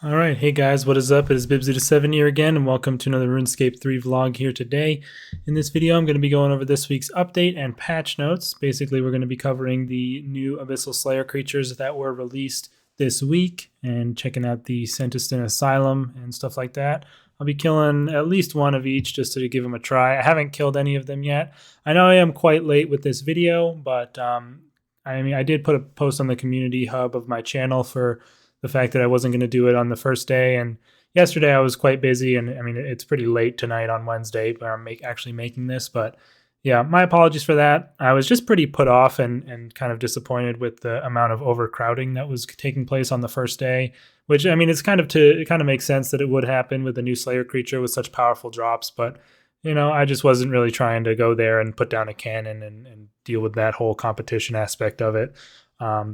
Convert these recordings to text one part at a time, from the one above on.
Alright, hey guys, what is up? It is Bibsy7 here again, and welcome to another RuneScape 3 vlog here today. In this video, I'm going to be going over this week's update and patch notes. Basically, we're going to be covering the new Abyssal Slayer creatures that were released this week, and checking out the Senntisten Asylum and stuff like that. I'll be killing at least one of each just to give them a try. I haven't killed any of them yet. I know I am quite late with this video, but I did put a post on the community hub of my channel for the fact that I wasn't going to do it on the first day, and yesterday I was quite busy, and I mean it's pretty late tonight on Wednesday where I'm actually making this, but yeah, my apologies for that. I was just pretty put off and kind of disappointed with the amount of overcrowding that was taking place on the first day, which I mean it kind of makes sense that it would happen with a new Slayer creature with such powerful drops, but you know, I just wasn't really trying to go there and put down a cannon and deal with that whole competition aspect of it.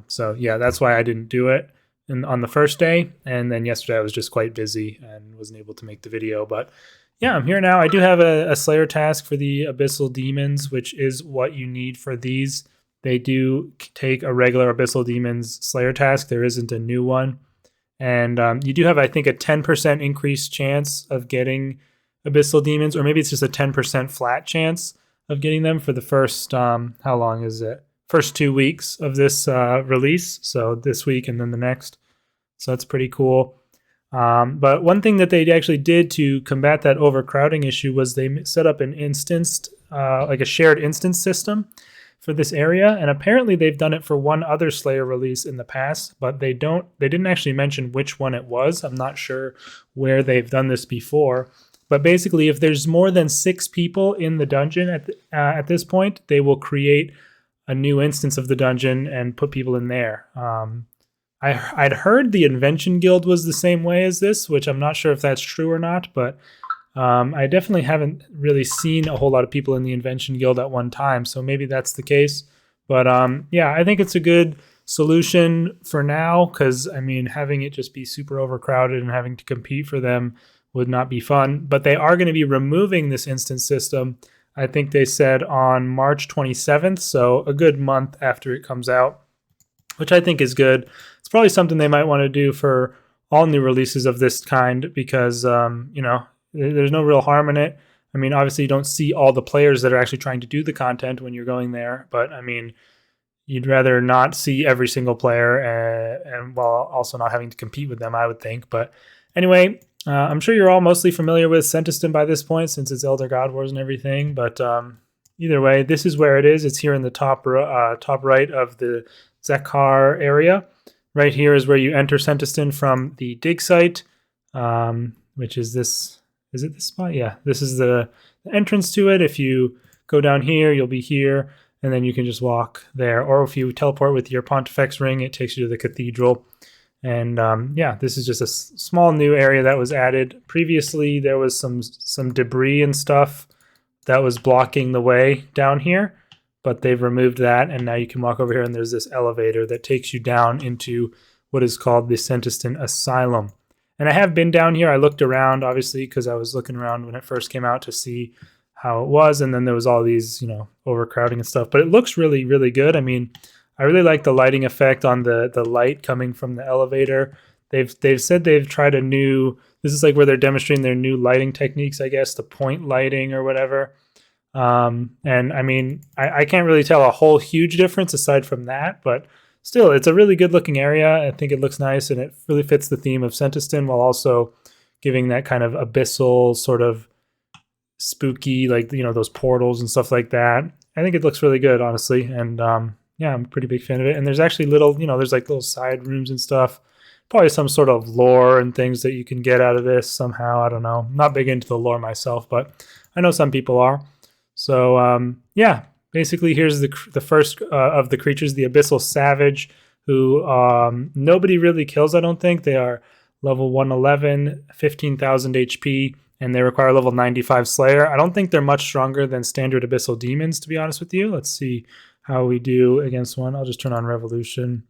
So yeah, that's why I didn't do it on the first day, and then yesterday I was just quite busy and wasn't able to make the video. But yeah, I'm here now. I do have a Slayer task for the Abyssal Demons, which is what you need for these. They do take a regular Abyssal Demons Slayer task. There isn't a new one. And you do have, I think, a 10% increased chance of getting Abyssal Demons, or maybe it's just a 10% flat chance of getting them for the first, how long is it? First 2 weeks of this release, so this week and then the next. So that's pretty cool. But one thing that they actually did to combat that overcrowding issue was they set up an instanced, like a shared instance system for this area, and apparently they've done it for one other Slayer release in the past, but they didn't actually mention which one it was. I'm not sure where they've done this before. But basically, if there's more than 6 people in the dungeon at this point, they will create a new instance of the dungeon and put people in there. I'd heard the Invention Guild was the same way as this, which I'm not sure if that's true or not, but I definitely haven't really seen a whole lot of people in the Invention Guild at one time, so maybe that's the case. But yeah, I think it's a good solution for now, because I mean, having it just be super overcrowded and having to compete for them would not be fun. But they are going to be removing this instance system, I think they said on March 27th, so a good month after it comes out, which I think is good. It's probably something they might want to do for all new releases of this kind, because, you know, there's no real harm in it. I mean, obviously you don't see all the players that are actually trying to do the content when you're going there, but I mean, you'd rather not see every single player and while also not having to compete with them, I would think. But anyway, I'm sure you're all mostly familiar with Senntisten by this point, since it's Elder God Wars and everything, but either way, this is where it is. It's here in the top right of the Zekar area. Right here is where you enter Senntisten from the dig site, which is this. Is it this spot? Yeah, this is the entrance to it. If you go down here, you'll be here, and then you can just walk there. Or if you teleport with your Pontifex ring, it takes you to the cathedral. And yeah, this is just a small new area that was added. Previously, there was some debris and stuff that was blocking the way down here, but they've removed that, and now you can walk over here, and there's this elevator that takes you down into what is called the Senntisten Asylum. And I have been down here. I looked around, obviously, because I was looking around when it first came out to see how it was, and then there was all these, you know, overcrowding and stuff. But it looks really, really good. I mean, I really like the lighting effect on the light coming from the elevator. They've said they've tried a new, this is like where they're demonstrating their new lighting techniques, I guess, the point lighting or whatever. And I mean, I can't really tell a whole huge difference aside from that, but still, it's a really good looking area. I think it looks nice, and it really fits the theme of Senntisten while also giving that kind of abyssal sort of spooky, like, you know, those portals and stuff like that. I think it looks really good, honestly, and yeah, I'm a pretty big fan of it. And there's actually little, you know, there's like little side rooms and stuff. Probably some sort of lore and things that you can get out of this somehow. I don't know. I'm not big into the lore myself, but I know some people are. So yeah, basically here's the first of the creatures, the Abyssal Savage, who nobody really kills, I don't think. They are level 111, 15,000 HP, and they require level 95 Slayer. I don't think they're much stronger than standard Abyssal Demons, to be honest with you. Let's see how we do against one. I'll just turn on Revolution,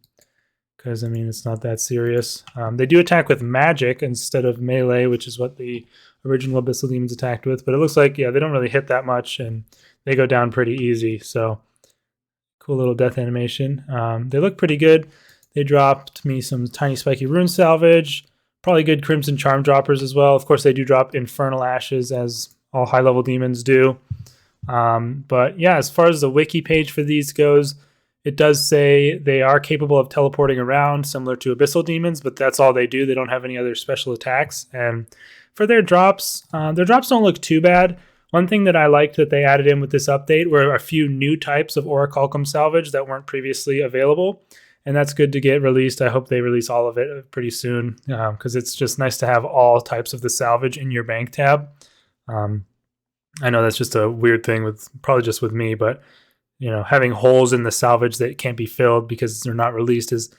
because, I mean, it's not that serious. They do attack with magic instead of melee, which is what the original Abyssal Demons attacked with. But it looks like, yeah, they don't really hit that much, and they go down pretty easy. So, cool little death animation. They look pretty good. They dropped me some tiny spiky rune salvage, Probably good Crimson Charm droppers as well. Of course, they do drop Infernal Ashes, as all high-level demons do. But yeah, as far as the wiki page for these goes, it does say they are capable of teleporting around, similar to Abyssal demons, but that's all they do. They don't have any other special attacks. And for their drops don't look too bad. One thing that I liked that they added in with this update were a few new types of Orichalcum salvage that weren't previously available. And that's good to get released. I hope they release all of it pretty soon, because it's just nice to have all types of the salvage in your bank tab. I know that's just a weird thing with probably just with me, but having holes in the salvage that can't be filled because they're not released is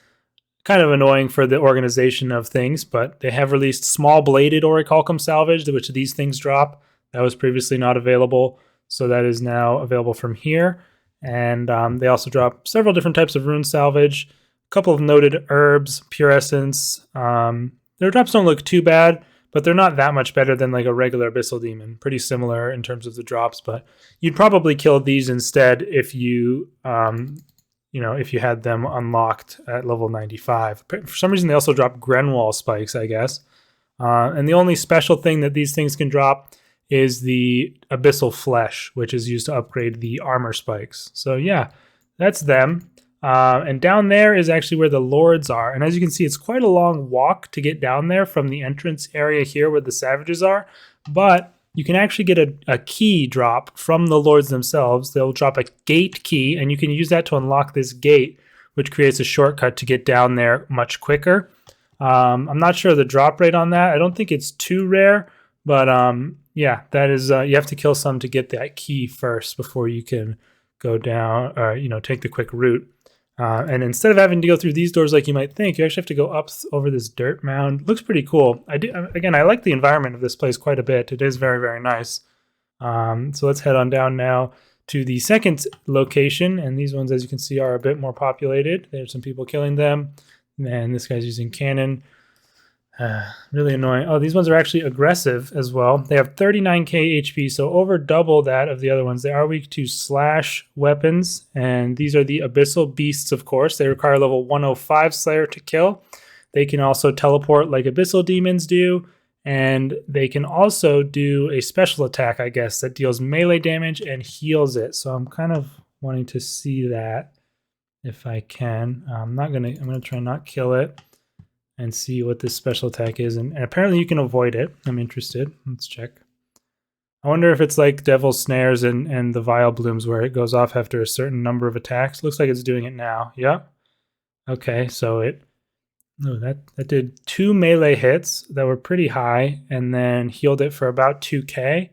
kind of annoying for the organization of things. But they have released small bladed Orichalcum salvage, which these things drop. That was previously not available, so that is now available from here. And they also drop several different types of rune salvage, a couple of noted herbs, pure essence. Their drops don't look too bad, but they're not that much better than like a regular Abyssal demon. Pretty similar in terms of the drops, but you'd probably kill these instead if you, if you had them unlocked at level 95. For some reason, they also drop Grenwall spikes, I guess. And the only special thing that these things can drop is the Abyssal Flesh, which is used to upgrade the armor spikes. So yeah, that's them. And down there is actually where the Lords are. And as you can see, it's quite a long walk to get down there from the entrance area here where the Savages are. But you can actually get a key drop from the Lords themselves. They'll drop a gate key, and you can use that to unlock this gate, which creates a shortcut to get down there much quicker. I'm not sure the drop rate on that. I don't think it's too rare, but yeah, that is, you have to kill some to get that key first before you can go down or, take the quick route. And instead of having to go through these doors like you might think, you actually have to go up over this dirt mound. Looks pretty cool. Again, I like the environment of this place quite a bit. It is very, very nice. So let's head on down now to the second location. And these ones, as you can see, are a bit more populated. There's some people killing them. And this guy's using cannon. Really annoying. Oh, these ones are actually aggressive as well. They have 39k HP, so over double that of the other ones. They are weak to slash weapons, and these are the Abyssal Beasts, of course. They require level 105 Slayer to kill. They can also teleport like Abyssal Demons do, and they can also do a special attack, I guess, that deals melee damage and heals it. So I'm kind of wanting to see that if I can. I'm gonna try not kill it and see what this special attack is. And apparently you can avoid it. I'm interested. Let's check. I wonder if it's like Devil's Snares and the Vile Blooms where it goes off after a certain number of attacks. Looks like it's doing it now. Yeah. Okay, so that did 2 melee hits that were pretty high and then healed it for about 2k.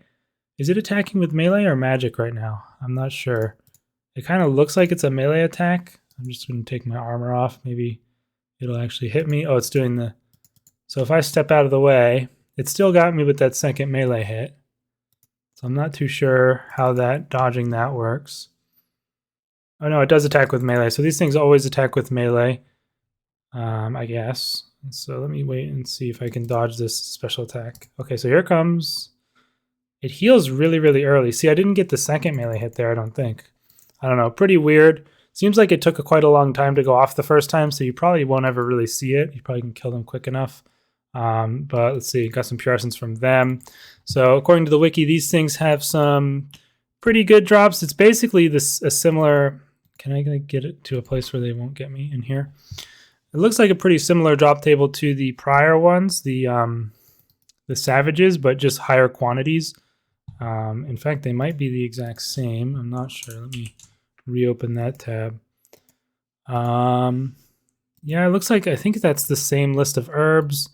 Is it attacking with melee or magic right now? I'm not sure. It kind of looks like it's a melee attack. I'm just going to take my armor off. Maybe it'll actually hit me. Oh, it's doing the... So if I step out of the way, it still got me with that second melee hit. So I'm not too sure how dodging that works. Oh no, it does attack with melee. So these things always attack with melee, I guess. So let me wait and see if I can dodge this special attack. Okay, so here it comes. It heals really, really early. See, I didn't get the second melee hit there, I don't think. I don't know, pretty weird. Seems like it took quite a long time to go off the first time, so you probably won't ever really see it. You probably can kill them quick enough. But let's see, got some pure essence from them. So according to the wiki, these things have some pretty good drops. It's basically a similar... Can I get it to a place where they won't get me in here? It looks like a pretty similar drop table to the prior ones, the Savages, but just higher quantities. In fact, they might be the exact same. I'm not sure. Let me reopen that tab. Yeah, it looks like, I think that's the same list of herbs,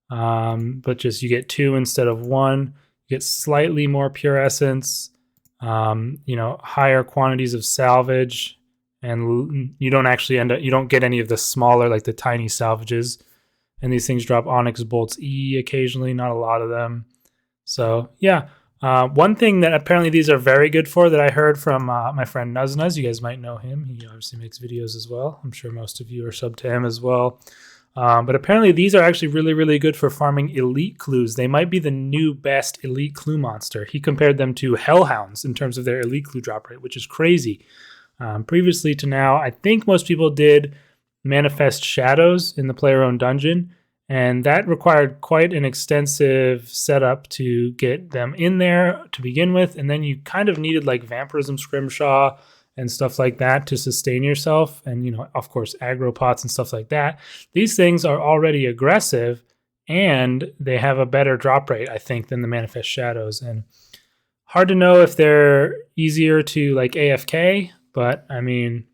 but just you get 2 instead of 1. You get slightly more pure essence, higher quantities of salvage, and you don't actually you don't get any of the smaller, like the tiny salvages. And these things drop Onyx Bolts E occasionally, not a lot of them. So yeah. One thing that apparently these are very good for that I heard from my friend Nuznuz, you guys might know him. He obviously makes videos as well. I'm sure most of you are subbed to him as well. But apparently these are actually really, really good for farming elite clues. They might be the new best elite clue monster. He compared them to hellhounds in terms of their elite clue drop rate, which is crazy. Previously to now, I think most people did manifest shadows in the player-owned dungeon, And that required quite an extensive setup to get them in there to begin with. And then you kind of needed like Vampirism Scrimshaw and stuff like that to sustain yourself. And, you know, of course, aggro pots and stuff like that. These things are already aggressive and they have a better drop rate, I think, than the Manifest Shadows. And hard to know if they're easier to like AFK, but I mean,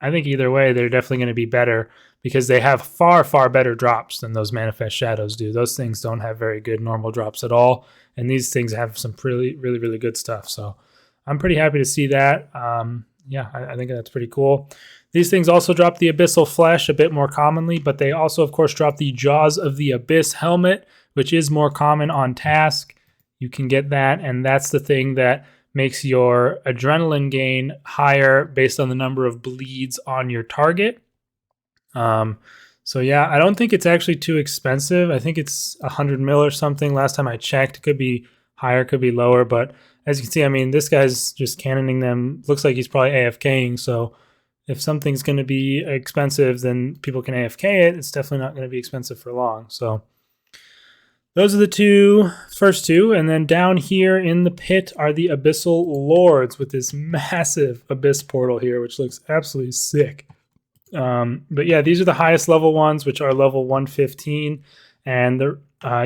I think either way, they're definitely going to be better because they have far, far better drops than those Manifest Shadows do. Those things don't have very good normal drops at all, and these things have some really, really, really good stuff. So I'm pretty happy to see that. Yeah, I think that's pretty cool. These things also drop the Abyssal Flesh a bit more commonly, but they also, of course, drop the Jaws of the Abyss helmet, which is more common on task. You can get that, and that's the thing that makes your adrenaline gain higher based on the number of bleeds on your target. So yeah, I don't think it's actually too expensive. I think it's 100 mil or something. Last time I checked, it could be higher, could be lower. But as you can see, I mean, this guy's just cannoning them. Looks like he's probably AFKing. So if something's going to be expensive, then people can AFK it. It's definitely not going to be expensive for long. So those are the first two. And then down here in the pit are the Abyssal Lords with this massive Abyss portal here, which looks absolutely sick. But yeah, these are the highest level ones, which are level 115. And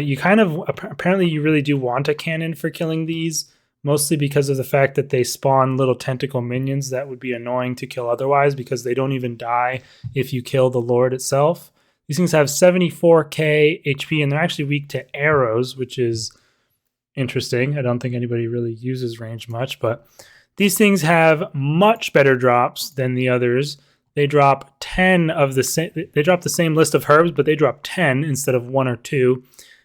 you kind of, apparently you really do want a cannon for killing these, mostly because of the fact that they spawn little tentacle minions that would be annoying to kill otherwise, because they don't even die if you kill the Lord itself. These things have 74k HP, and they're actually weak to arrows, which is interesting. I don't think anybody really uses range much, but these things have much better drops than the others. They drop 10 of the same. They drop the same list of herbs, but they drop 10 instead of 1 or 2.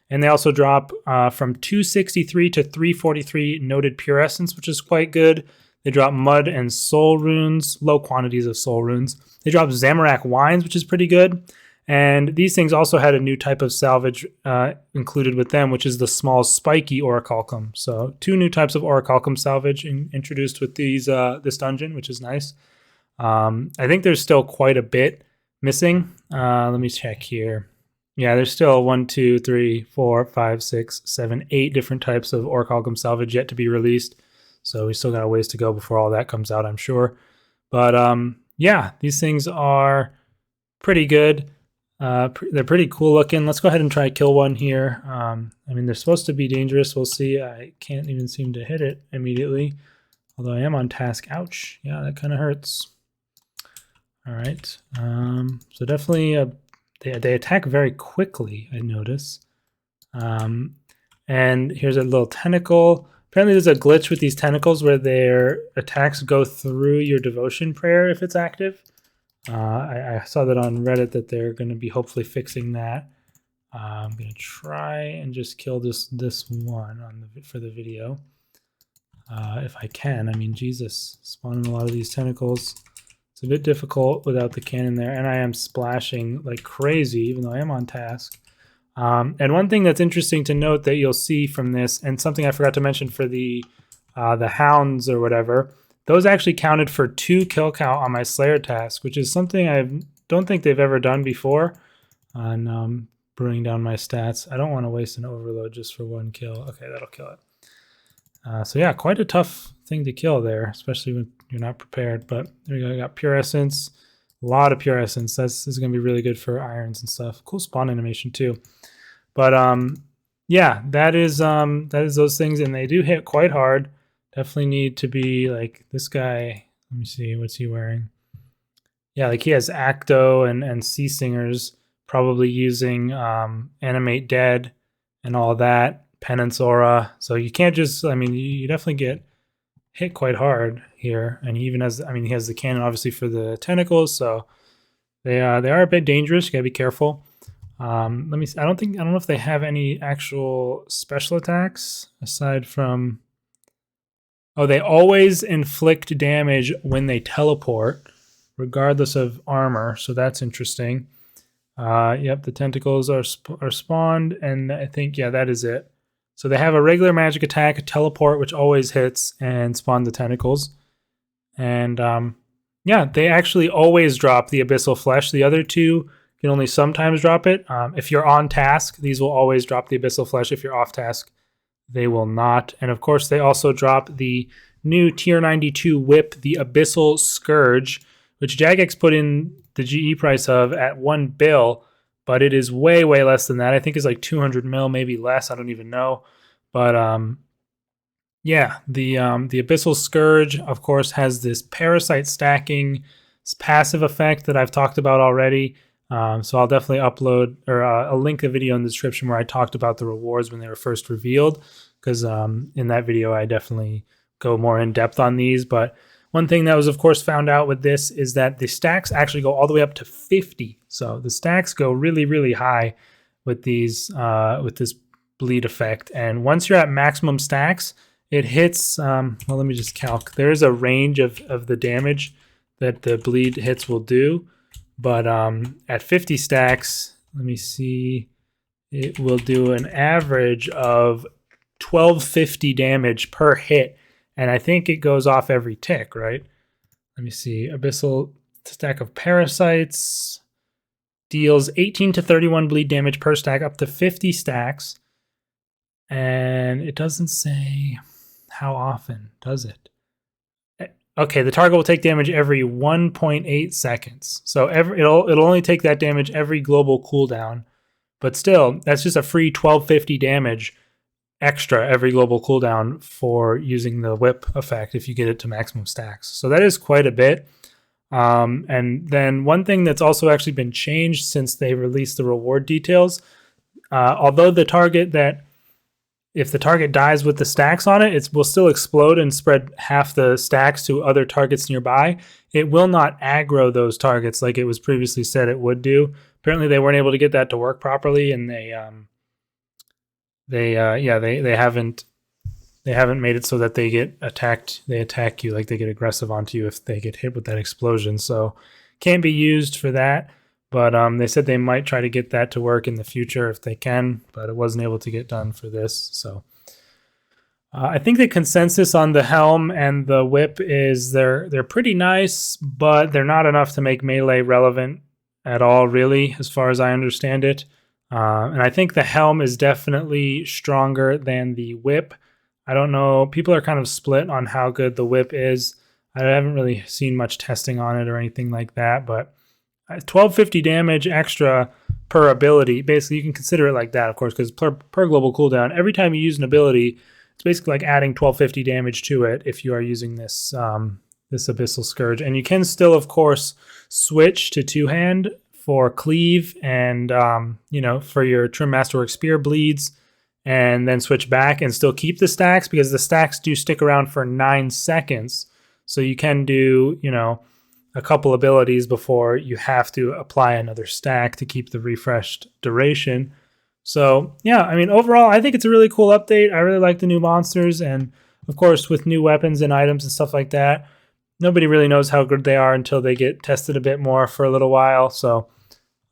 And they also drop from 263 to 343 noted pure essence, which is quite good. They drop mud and soul runes, low quantities of soul runes. They drop Zamorak wines, which is pretty good. And these things also had a new type of salvage included with them, which is the small spiky orichalcum. So 2 new types of orichalcum salvage introduced with these this dungeon, which is nice. I think there's still quite a bit missing. Let me check here. Yeah, there's still 1, 2, 3, 4, 5, 6, 7, 8 different types of orichalcum salvage yet to be released. So we still got a ways to go before all that comes out, I'm sure. But yeah, these things are pretty good. They're pretty cool looking. Let's go ahead and try kill one here. I mean, they're supposed to be dangerous. We'll see. I can't even seem to hit it immediately, although I am on task. Ouch. Yeah, that kind of hurts. All right. So definitely they attack very quickly, I notice. And here's a little tentacle. Apparently there's a glitch with these tentacles where their attacks go through your devotion prayer if it's active. I saw that on Reddit that they're going to be hopefully fixing that. I'm going to try and just kill this one for the video. If I can. I mean, Jesus, spawning a lot of these tentacles. It's a bit difficult without the cannon there, and I am splashing like crazy, even though I am on task. And one thing that's interesting to note that you'll see from this, and something I forgot to mention for the hounds or whatever, those actually counted for 2 kill count on my Slayer task, which is something I don't think they've ever done before. And brewing down my stats. I don't want to waste an overload just for 1 kill. Okay, that'll kill it. So yeah, quite a tough thing to kill there, especially when you're not prepared. But there you go. I got pure essence, a lot of pure essence. This is going to be really good for irons and stuff. Cool spawn animation too. But yeah, that is those things, and they do hit quite hard. Definitely need to be like this guy. Let me see, what's he wearing? Yeah, like he has Acto and Sea Singers, probably using Animate Dead and all that. Penance Aura. So you can't just, I mean, you definitely get hit quite hard here. And he even has, I mean, he has the cannon obviously for the tentacles, so they are a bit dangerous. You gotta be careful. Let me see. I don't know if they have any actual special attacks aside from, oh, they always inflict damage when they teleport, regardless of armor. So that's interesting. Yep, the tentacles are spawned, and I think, yeah, that is it. So they have a regular magic attack, a teleport, which always hits, and spawn the tentacles. And yeah, they actually always drop the Abyssal Flesh. The other 2 You can only sometimes drop it. If you're on task, these will always drop the Abyssal Flesh. If you're off task, they will not. And of course, they also drop the new tier 92 whip, the Abyssal Scourge, which Jagex put in the GE price of at 1 bill, but it is way, way less than that. I think it's like 200 mil, maybe less. I don't even know. But yeah, the Abyssal Scourge, of course, has this parasite stacking passive effect that I've talked about already. So I'll definitely upload or I'll link a video in the description where I talked about the rewards when they were first revealed, because in that video I definitely go more in depth on these. But one thing that was, of course, found out with this is that the stacks actually go all the way up to 50. So the stacks go really, really high with these with this bleed effect. And once you're at maximum stacks, it hits. Well, let me just calc. There is a range of the damage that the bleed hits will do. But at 50 stacks, let me see, it will do an average of 1250 damage per hit. And I think it goes off every tick, right? Let me see. Abyssal stack of parasites deals 18 to 31 bleed damage per stack up to 50 stacks. And it doesn't say how often, does it? Okay, the target will take damage every 1.8 seconds. So it'll only take that damage every global cooldown. But still, that's just a free 1250 damage extra every global cooldown for using the whip effect if you get it to maximum stacks. So that is quite a bit. And then one thing that's also actually been changed since they released the reward details, although the target that if the target dies with the stacks on it, it will still explode and spread half the stacks to other targets nearby. It will not aggro those targets like it was previously said it would do. Apparently, they weren't able to get that to work properly, and they haven't made it so that they get attacked. They attack you, like they get aggressive onto you if they get hit with that explosion. So can't be used for that. But they said they might try to get that to work in the future if they can, but it wasn't able to get done for this. So I think the consensus on the helm and the whip is they're pretty nice, but they're not enough to make melee relevant at all, really, as far as I understand it. And I think the helm is definitely stronger than the whip. I don't know. People are kind of split on how good the whip is. I haven't really seen much testing on it or anything like that, but 1250 damage extra per ability. Basically, you can consider it like that, of course, because per global cooldown, every time you use an ability, it's basically like adding 1250 damage to it if you are using this this Abyssal Scourge. And you can still, of course, switch to two-hand for cleave and for your Trim Masterwork Spear bleeds, and then switch back and still keep the stacks, because the stacks do stick around for 9 seconds. So you can do, a couple abilities before you have to apply another stack to keep the refreshed duration. So yeah, I mean, overall, I think it's a really cool update. I really like the new monsters, and of course, with new weapons and items and stuff like that, nobody really knows how good they are until they get tested a bit more for a little while. So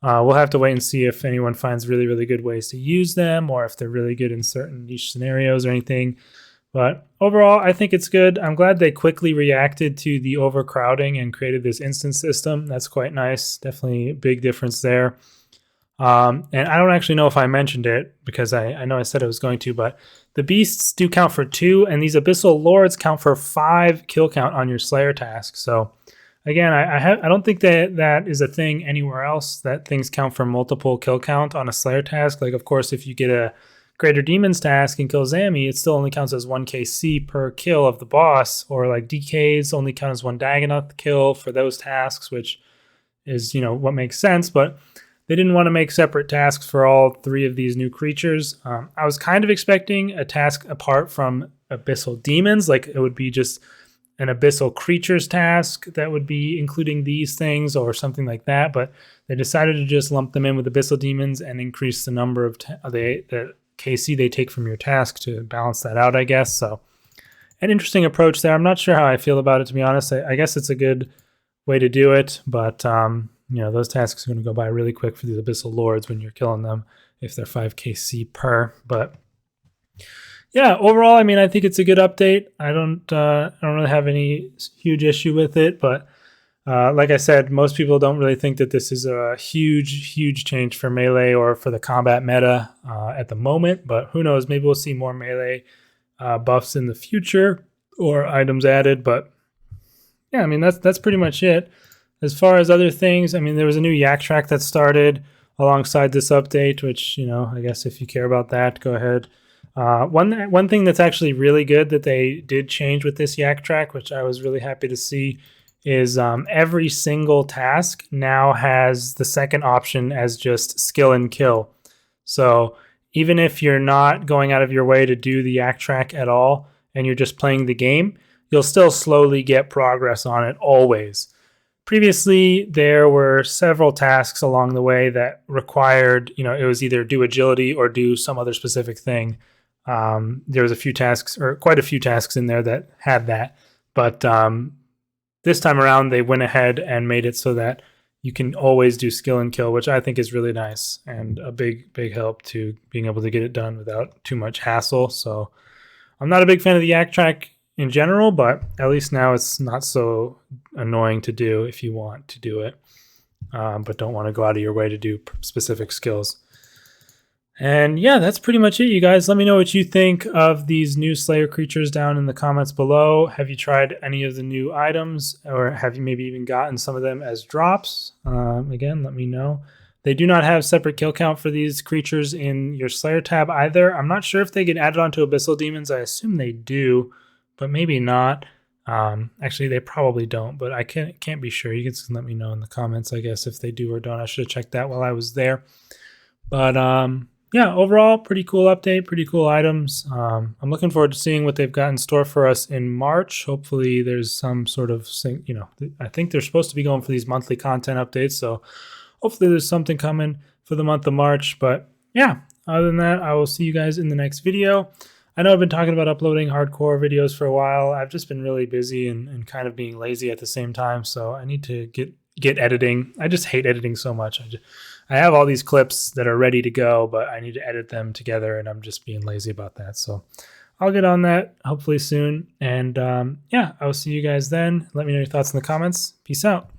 we'll have to wait and see if anyone finds really, really good ways to use them, or if they're really good in certain niche scenarios or anything. But overall, I think it's good. I'm glad they quickly reacted to the overcrowding and created this instance system. That's quite nice. Definitely a big difference there. And I don't actually know if I mentioned it, because I know I said I was going to, but the beasts do count for 2, and these Abyssal Lords count for 5 kill count on your Slayer task. So again, I don't think that is a thing anywhere else, that things count for multiple kill count on a Slayer task. Like, of course, if you get a Greater Demons task and kill Zami, it still only counts as 1 KC per kill of the boss, or like DKs only count as 1 Dagonoth kill for those tasks, which is, what makes sense. But they didn't want to make separate tasks for all 3 of these new creatures. I was kind of expecting a task apart from Abyssal Demons, like it would be just an Abyssal Creatures task that would be including these things or something like that, but they decided to just lump them in with Abyssal Demons and increase the number of the KC they take from your task to balance that out, I guess. So an interesting approach there. I'm not sure how I feel about it, to be honest. I guess it's a good way to do it, but those tasks are going to go by really quick for the Abyssal Lords when you're killing them, if they're 5 KC per. But yeah, overall, I mean, I think it's a good update. I don't really have any huge issue with it, but Like I said, most people don't really think that this is a huge change for Melee or for the combat meta at the moment, but who knows? Maybe we'll see more Melee buffs in the future or items added. But yeah, I mean, that's pretty much it. As far as other things, I mean, there was a new yak track that started alongside this update, which, you know, I guess if you care about that, go ahead. One thing that's actually really good that they did change with this yak track, which I was really happy to see, is every single task now has the second option as just skill and kill. So even if you're not going out of your way to do the yak track at all and you're just playing the game, you'll still slowly get progress on it always. Previously, there were several tasks along the way that required, you know, it was either do agility or do some other specific thing. There was a few tasks, or quite a few tasks in there that had that. But this time around, they went ahead and made it so that you can always do skill and kill, which I think is really nice and a big help to being able to get it done without too much hassle. So I'm not a big fan of the yak track in general, but at least now it's not so annoying to do if you want to do it, but don't want to go out of your way to do specific skills. And yeah, that's pretty much it, you guys. Let me know what you think of these new Slayer creatures down in the comments below. Have you tried any of the new items, or have you maybe even gotten some of them as drops? Again, let me know. They do not have separate kill count for these creatures in your Slayer tab either. I'm not sure if they get added onto Abyssal Demons. I assume they do, but maybe not. Actually, they probably don't, but I can't be sure. You can let me know in the comments, I guess, if they do or don't. I should have checked that while I was there. But yeah, overall, pretty cool update, pretty cool items. I'm looking forward to seeing what they've got in store for us in March. Hopefully there's some sort of, you know, I think they're supposed to be going for these monthly content updates, so hopefully there's something coming for the month of March. But yeah, other than that, I will see you guys in the next video. I know I've been talking about uploading hardcore videos for a while. I've just been really busy and kind of being lazy at the same time, so I need to get editing. I just hate editing so much. I have all these clips that are ready to go, but I need to edit them together, and I'm just being lazy about that. So I'll get on that hopefully soon. And yeah, I will see you guys then. Let me know your thoughts in the comments. Peace out.